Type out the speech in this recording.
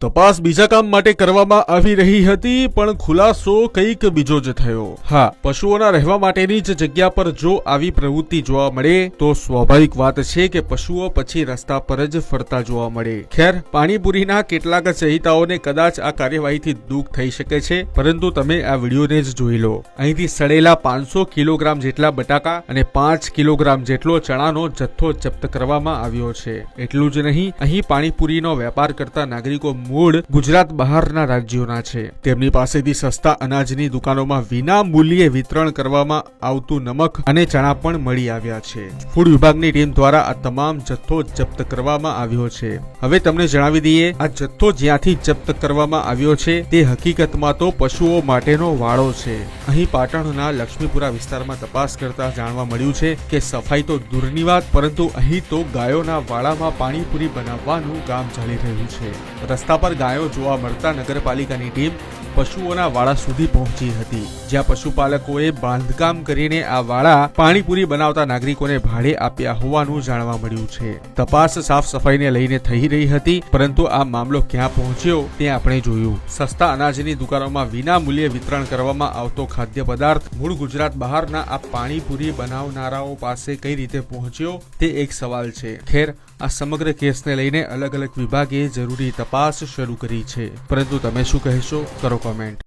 તપાસ બીજા કામ માટે કરવામાં આવી રહી હતી, પણ ખુલાસો કંઈક બીજો જ થયો। હા, પશુઓના રહેવા માટેની જ જગ્યા પર જો આવી પ્રવૃત્તિ જોવા મળે તો સ્વાભાવિક વાત છે કે પશુઓ પછી રસ્તા પર જ ફરતા જોવા મળે। ખેર, પાણીપુરીના કેટલાક ચહિતાઓને કદાચ આ કાર્યવાહીથી દુઃખ થઈ શકે છે, પરંતુ તમે આ વિડીયોને જ જોઈ લો। અહીંથી સડેલા 500 કિલોગ્રામ જેટલા બટાકા અને 5 કિલોગ્રામ જેટલો ચણાનો જથ્થો જપ્ત કરવામાં આવ્યો છે। એટલું જ નહીં, અહીં પાણીપુરીનો વેપાર કરતા નાગરિકો મૂળ ગુજરાત બહારના રાજ્યોના છે। તેમની પાસેથી સસ્તા અનાજની દુકાનોમાં વિના મૂલ્યે વિતરણ કરવામાં આવતું નમક અને ચણા પણ મળી આવ્યા છે। ફૂડ વિભાગની ટીમ દ્વારા આ તમામ જથ્થો જપ્ત કરવામાં આવ્યો છે। હવે તમને જણાવી દઈએ, આ જથ્થો જ્યાંથી જપ્ત કરવામાં આવ્યો છે તે હકીકતમાં તો પશુઓ માટેનો વાળો છે। અહીં પાટણના લક્ષ્મીપુરા વિસ્તારમાં તપાસ કરતા જાણવા મળ્યું છે કે સફાઈ તો દૂરની વાત, પરંતુ અહીં તો ગાયોના વાળામાં પાણીપુરી બનાવવાનું કામ ચાલી રહ્યું છે। રસ્તા પર ગાયો જોવા મળતા નગરપાલિકાની ટીમ પશુઓના વાળા સુધી પહોંચી હતી, જ્યાં પશુપાલકોએ બાંધકામ કરીને આ વાળા પાણીપુરી બનાવતા નાગરિકોને ભાડે આપ્યા હોવાનું જાણવા મળ્યું છે। તપાસ સાફ સફાઈને લઈને થઈ રહી હતી, પરંતુ આ મામલો ક્યાં પહોંચ્યો તે આપણે જોયું। સસ્તા અનાજની દુકાનોમાં વિના મૂલ્યે વિતરણ કરવામાં આવતો ખાદ્ય પદાર્થ મૂળ ગુજરાત બહારના આ પાણીપુરી બનાવનારાઓ પાસે કઈ રીતે પહોંચ્યો તે એક સવાલ છે। ખેર, આ સમગ્ર કેસને લઈને અલગ અલગ વિભાગે જરૂરી તપાસ શરૂ કરી છે, પરંતુ તમે શું કહેશો? કરો કોમેન્ટ।